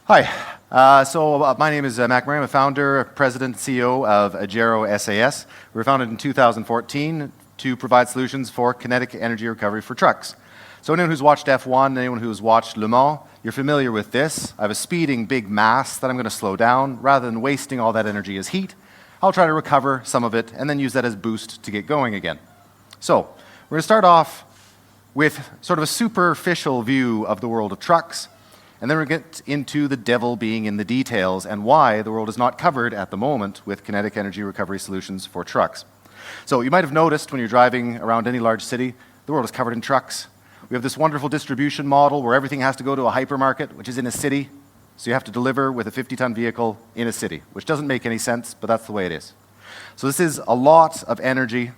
Hi. My name is Mack Murray. I'm a founder, president, CEO of Adgero SAS. We were founded in 2014 to provide solutions for kinetic energy recovery for trucks. So anyone who's watched F1, anyone who's watched Le Mans, you're familiar with this. I have a speeding big mass that I'm going to slow down. Rather than wasting all that energy as heat, I'll try to recover some of it and then use that as boost to get going again. So we're going to start off with sort of a superficial view of the world of trucks. And then we'll get into the devil being in the details and why the world is not covered at the moment with kinetic energy recovery solutions for trucks. So you might have noticed when you're driving around any large city, the world is covered in trucks. We have this wonderful distribution model where everything has to go to a hypermarket, which is in a city. So you have to deliver with a 50-ton vehicle in a city, which doesn't make any sense, but that's the way it is. So this is a lot of energy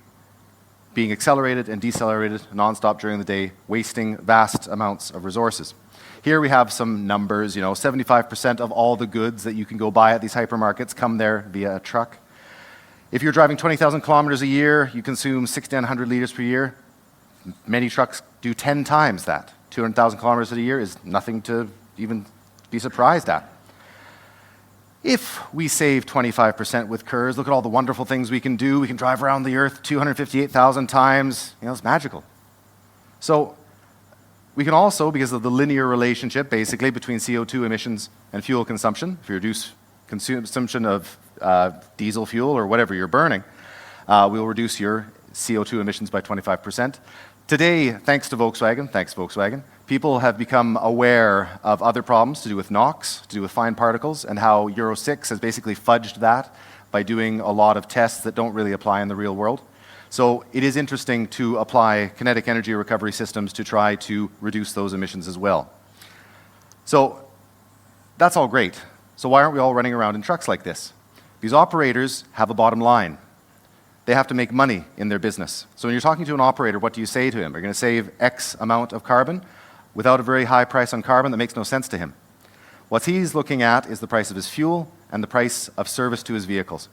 being accelerated and decelerated nonstop during the day, wasting vast amounts of resources. Here we have some numbers, 75% of all the goods that you can go buy at these hypermarkets come there via a truck. If you're driving 20,000 kilometers a year, you consume 1,600 liters per year. Many trucks do 10 times that. 200,000 kilometers a year is nothing to even be surprised at. If we save 25% with KERS, look at all the wonderful things we can do. We can drive around the Earth 258,000 times. It's magical. So we can also, because of the linear relationship, basically, between CO2 emissions and fuel consumption, if you reduce consumption of diesel fuel or whatever you're burning, we'll reduce your CO2 emissions by 25%. Today, thanks Volkswagen, people have become aware of other problems to do with NOx, to do with fine particles, and how Euro 6 has basically fudged that by doing a lot of tests that don't really apply in the real world. So it is interesting to apply kinetic energy recovery systems to try to reduce those emissions as well. So that's all great. So why aren't we all running around in trucks like this? These operators have a bottom line. They have to make money in their business. So when you're talking to an operator, what do you say to him? You're going to save X amount of carbon without a very high price on carbon that makes no sense to him. What he's looking at is the price of his fuel and the price of service to his vehicles.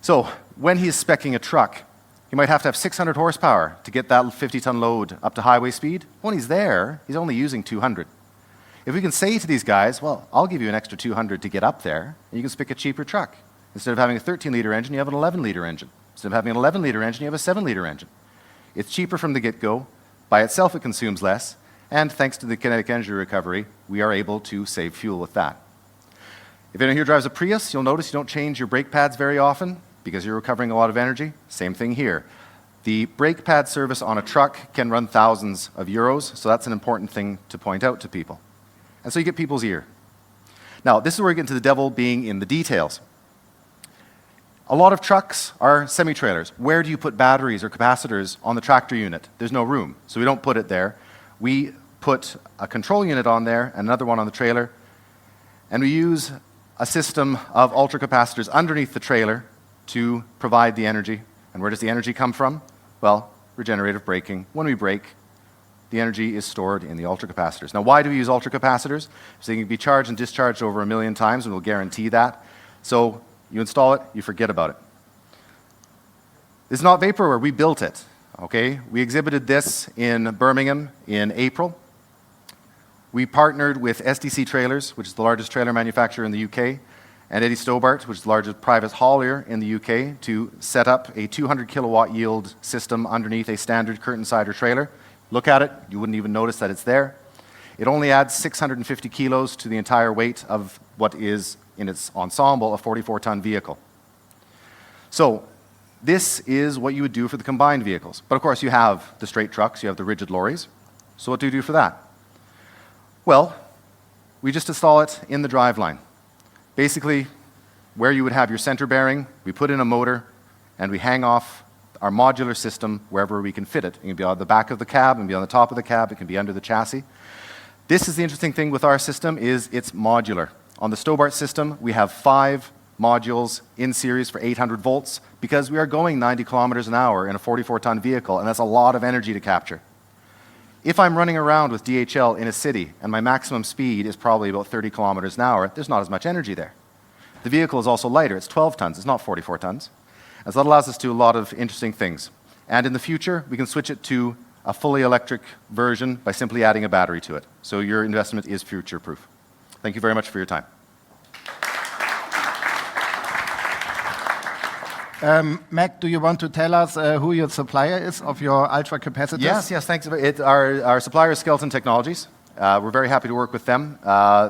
So when he's speccing a truck, he might have to have 600 horsepower to get that 50-ton load up to highway speed. When he's there, he's only using 200. If we can say to these guys, well, I'll give you an extra 200 to get up there, and you can spec a cheaper truck. Instead of having a 13-liter engine, you have an 11-liter engine. Instead of having an 11-liter engine, you have a 7-liter engine. It's cheaper from the get-go. By itself, it consumes less. And thanks to the kinetic energy recovery, we are able to save fuel with that. If anyone here drives a Prius, you'll notice you don't change your brake pads very often because you're recovering a lot of energy. Same thing here. The brake pad service on a truck can run thousands of euros, so that's an important thing to point out to people. And so you get people's ear. Now, this is where we get into the devil being in the details. A lot of trucks are semi-trailers. Where do you put batteries or capacitors on the tractor unit? There's no room, so we don't put it there. We put a control unit on there and another one on the trailer, and we use a system of ultracapacitors underneath the trailer to provide the energy. And where does the energy come from? Well, regenerative braking. When we brake, the energy is stored in the ultracapacitors. Now, why do we use ultracapacitors? So they can be charged and discharged over 1 million times, and we'll guarantee that. So you install it, you forget about it. This is not vaporware, we built it. Okay? We exhibited this in Birmingham in April. We partnered with SDC Trailers, which is the largest trailer manufacturer in the UK, and Eddie Stobart, which is the largest private haulier in the UK, to set up a 200 kilowatt yield system underneath a standard curtain sider trailer. Look at it, you wouldn't even notice that it's there. It only adds 650 kilos to the entire weight of what is, in its ensemble, a 44-ton vehicle. So this is what you would do for the combined vehicles. But of course, you have the straight trucks, you have the rigid lorries. So what do you do for that? Well, we just install it in the driveline. Basically, where you would have your center bearing, we put in a motor, and we hang off our modular system wherever we can fit it. It can be on the back of the cab, it can be on the top of the cab, it can be under the chassis. This is the interesting thing with our system, is it's modular. On the Stobart system, we have 5 modules in series for 800 volts because we are going 90 kilometers an hour in a 44-ton vehicle, and that's a lot of energy to capture. If I'm running around with DHL in a city and my maximum speed is probably about 30 kilometers an hour, there's not as much energy there. The vehicle is also lighter. It's 12 tons. It's not 44 tons. And so that allows us to do a lot of interesting things. And in the future, we can switch it to a fully electric version by simply adding a battery to it. So your investment is future-proof. Thank you very much for your time. Mack, do you want to tell us who your supplier is of your ultracapacitors? Yes, thanks. Our supplier is Skeleton Technologies. We're very happy to work with them.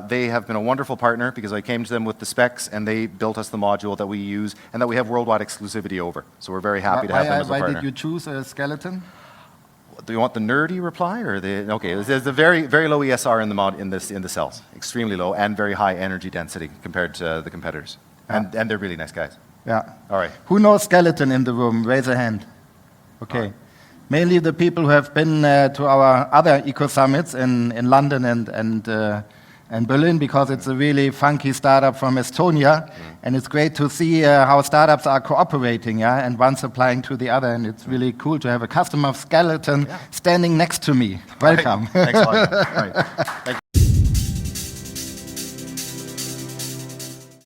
They have been a wonderful partner because I came to them with the specs and they built us the module that we use and that we have worldwide exclusivity over. So we're very happy to have them as a partner. Why did you choose a Skeleton? Do you want the nerdy reply or the? Okay, there's a very low ESR in the cells, extremely low and very high energy density compared to the competitors, and they're really nice guys. Yeah. All right. Who knows Skeleton in the room? Raise a hand. Okay. Right. Mainly the people who have been to our other Ecosummits in London and Berlin, because it's a really funky startup from Estonia, and it's great to see how startups are cooperating, and one supplying to the other, and it's really cool to have a customer of Skeleton standing next to me. Welcome. Right. Thanks a lot. Right. Thank you.